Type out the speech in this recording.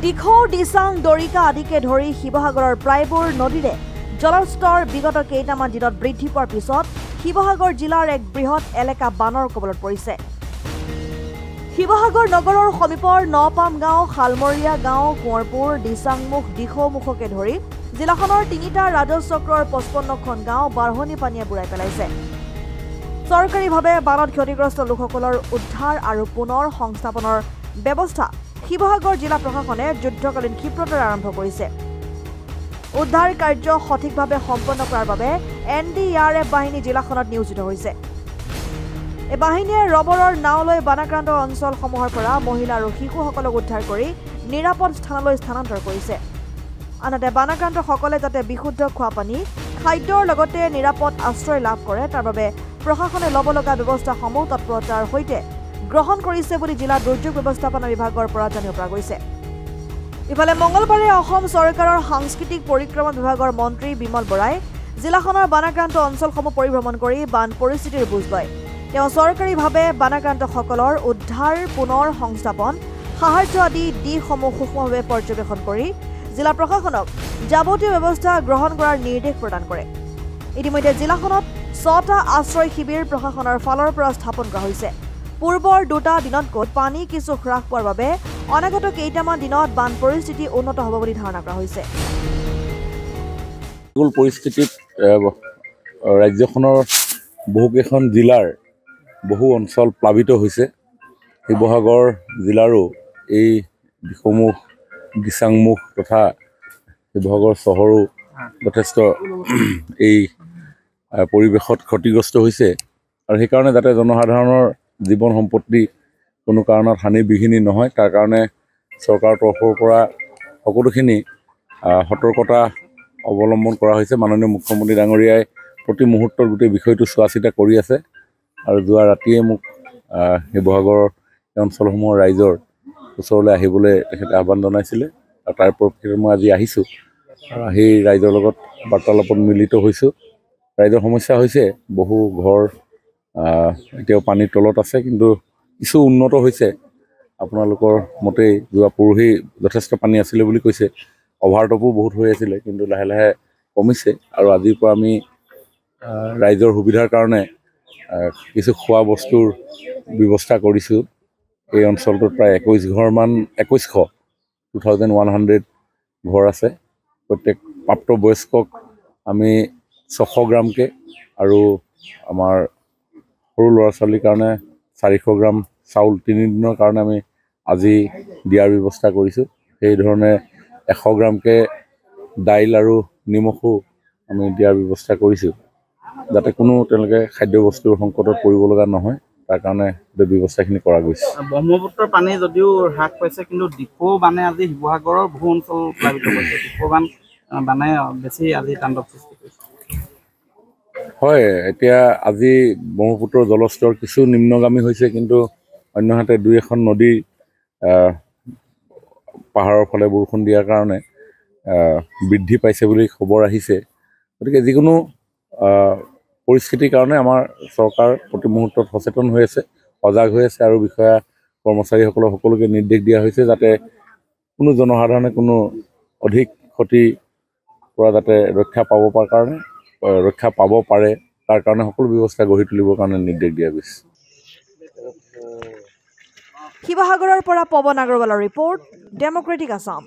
দিখৌ দিচাং দৰিকা আদিকে ধৰি শিৱসাগৰৰ প্ৰায়বোৰ নদীৰে জলস্তৰ বিগত কেইটামান দিনত বৃদ্ধি পোৱাৰ পিছত শিৱসাগৰ জিলাৰ এক বৃহৎ এলেকা বানৰ কবলত পৰিছে। শিৱসাগৰ নগৰৰ সমীপৰ নপাম গাঁও, শালমৰীয়া গাঁও, কোঁৱৰপুৰ, দিচাংমুখ, দিখৌমুখকে ধৰি জিলাখনৰ ৩টা ৰাজহ চক্ৰৰ ৫৫খন গাঁও বাঢ়নি পানীয়ে বুৰাই পেলাইছে। চৰকাৰীভাৱে বানত ক্ষতিগ্ৰস্ত লোকসকলৰ উদ্ধাৰ আৰু পুনৰ সংস্থাপনৰ ব্যৱস্থা শিৱসাগৰ জিলা প্ৰশাসনে যুদ্ধকালীন ক্ষিপ্ৰতাৰে আৰম্ভ কৰিছে। উদ্ধাৰ কাৰ্য সঠিকভাৱে সম্পন্ন কৰাৰ বাবে NDRF বাহিনী জিলাখনত নিয়োজিত হৈছে। এই বাহিনীয়ে ৰবৰৰ নাও লৈ বানাক্ৰান্ত অঞ্চলসমূহৰ পৰা মহিলা আৰু শিশুসকলক উদ্ধাৰ কৰি নিৰাপদ স্থানলৈ স্থানান্তৰ কৰিছে। আনহাতে বানাক্ৰান্তসকলে যাতে বিশুদ্ধ খোৱাপানী, খাদ্যৰ লগতে নিৰাপদ আশ্ৰয় লাভ কৰে তাৰ বাবে প্ৰশাসনে ল'ব লগা ব্যৱস্থাসমূহ তৎপৰতাৰ সৈতে গ্ৰহণ কৰিছে বুলি জিলা দুৰ্যোগ ব্যৱস্থাপনা বিভাগৰ পৰা জানিব পৰা গৈছে। ইফালে মঙলবাৰে অসম চৰকাৰৰ সাংস্কৃতিক পৰিক্ৰমা বিভাগৰ মন্ত্ৰী বিমল বৰাই জিলাখনৰ বানাক্ৰান্ত অঞ্চলসমূহ পৰিভ্ৰমণ কৰি বান পৰিস্থিতিৰ বুজ লয়। তেওঁ চৰকাৰীভাৱে বানাক্ৰান্তসকলৰ উদ্ধাৰ, পুনৰ সংস্থাপন, সাহায্য আদি দিশসমূহ সূক্ষ্মভাৱে পৰ্যবেক্ষণ কৰি জিলা প্ৰশাসনক যাৱতীয় ব্যৱস্থা গ্ৰহণ কৰাৰ নিৰ্দেশ প্ৰদান কৰে। ইতিমধ্যে জিলাখনত ৬টা আশ্ৰয় শিবিৰ প্ৰশাসনৰ ফালৰ পৰা স্থাপন কৰা হৈছে। পূৰ্বৰ 2টা দিনতকৈ পানী কিছু হ্ৰাস পোৱাৰ বাবে অনাগত কেইটামান দিনত বান পৰিস্থিতি উন্নত হ'ব বুলি ধাৰণা কৰা হৈছে। পৰিস্থিতিত ৰাজ্যখনৰ বহুকেইখন জিলাৰ বহু অঞ্চল প্লাবিত হৈছে। শিৱসাগৰ জিলাৰো এই দিখৌমুখ, দিচাংমুখ তথা শিৱসাগৰ চহৰো যথেষ্ট এই পৰিৱেশত ক্ষতিগ্ৰস্ত হৈছে আৰু সেইকাৰণে যাতে জনসাধাৰণৰ জীৱন সম্পত্তি কোনো কাৰণত হানি বিঘিনি নহয় তাৰ কাৰণে চৰকাৰৰ তৰফৰ পৰা সকলোখিনি সতৰ্কতা অৱলম্বন কৰা হৈছে। মাননীয় মুখ্যমন্ত্ৰী ডাঙৰীয়াই প্ৰতি মুহূৰ্তত গোটেই বিষয়টো চোৱা চিতা কৰি আছে আৰু যোৱা ৰাতিয়ে মোক শিৱসাগৰৰ অঞ্চলসমূহৰ ৰাইজৰ ওচৰলৈ আহিবলৈ তেখেতে আহ্বান জনাইছিলে আৰু তাৰ পৰিপ্ৰেক্ষিতত মই আজি আহিছোঁ আৰু সেই ৰাইজৰ লগত বাৰ্তালাপত মিলিত হৈছোঁ। ৰাইজৰ সমস্যা হৈছে বহু ঘৰ এতিয়াও পানীৰ তলত আছে, কিন্তু কিছু উন্নত হৈছে। আপোনালোকৰ মতেই যোৱা পৰহি যথেষ্ট পানী আছিলে বুলি কৈছে, অভাৰটপো বহুত হৈ আছিলে, কিন্তু লাহে লাহে কমিছে আৰু আজিৰ পৰা আমি ৰাইজৰ সুবিধাৰ কাৰণে কিছু খোৱা বস্তুৰ ব্যৱস্থা কৰিছোঁ। এই অঞ্চলটোত প্ৰায় 2100 ঘৰ আছে। প্ৰত্যেক প্ৰাপ্তবয়স্কক আমি 600 গ্ৰামকৈ আৰু আমাৰ সৰু ল'ৰা ছোৱালীৰ কাৰণে 400 গ্ৰাম চাউল 3 দিনৰ কাৰণে আমি আজি দিয়াৰ ব্যৱস্থা কৰিছোঁ। সেইধৰণে 100 গ্ৰামকৈ দাইল আৰু নিমখো আমি দিয়াৰ ব্যৱস্থা কৰিছোঁ, যাতে কোনো তেওঁলোকে খাদ্যবস্তুৰ সংকটত পৰিব লগা নহয়, তাৰ কাৰণে ব্যৱস্থাখিনি কৰা গৈছে। ব্ৰহ্মপুত্ৰৰ পানী যদিও হ্ৰাস পাইছে, কিন্তু দিখৌ বানে আজি শিৱসাগৰৰ বহু অঞ্চল প্লাবিত কৰিছে। দিখৌ বানে বেছি আজি তাণ্ডৱ সৃষ্টি কৰিছে। হয়, এতিয়া আজি ব্ৰহ্মপুত্ৰৰ জলস্তৰ কিছু নিম্নগামী হৈছে, কিন্তু অন্যহাতে 2-এখন নদী পাহাৰৰ ফালে বৰষুণ দিয়াৰ কাৰণে বৃদ্ধি পাইছে বুলি খবৰ আহিছে। গতিকে যিকোনো পৰিস্থিতিৰ কাৰণে আমাৰ চৰকাৰ প্ৰতি মুহূৰ্তত সচেতন হৈ আছে, সজাগ হৈ আছে আৰু বিষয়া কৰ্মচাৰীসকলক সকলোকে নিৰ্দেশ দিয়া হৈছে যাতে কোনো জনসাধাৰণে কোনো অধিক ক্ষতিৰ পৰা যাতে ৰক্ষা পাব পাৰে তাৰ কাৰণে সকলো ব্যৱস্থা গঢ়ি তুলিবৰ কাৰণে নিৰ্দেশ দিয়া গৈছে। শিৱসাগৰৰ পৰা পৱন আগৰৱালৰ ৰিপৰ্ট, ডেমক্ৰেটিক আছাম।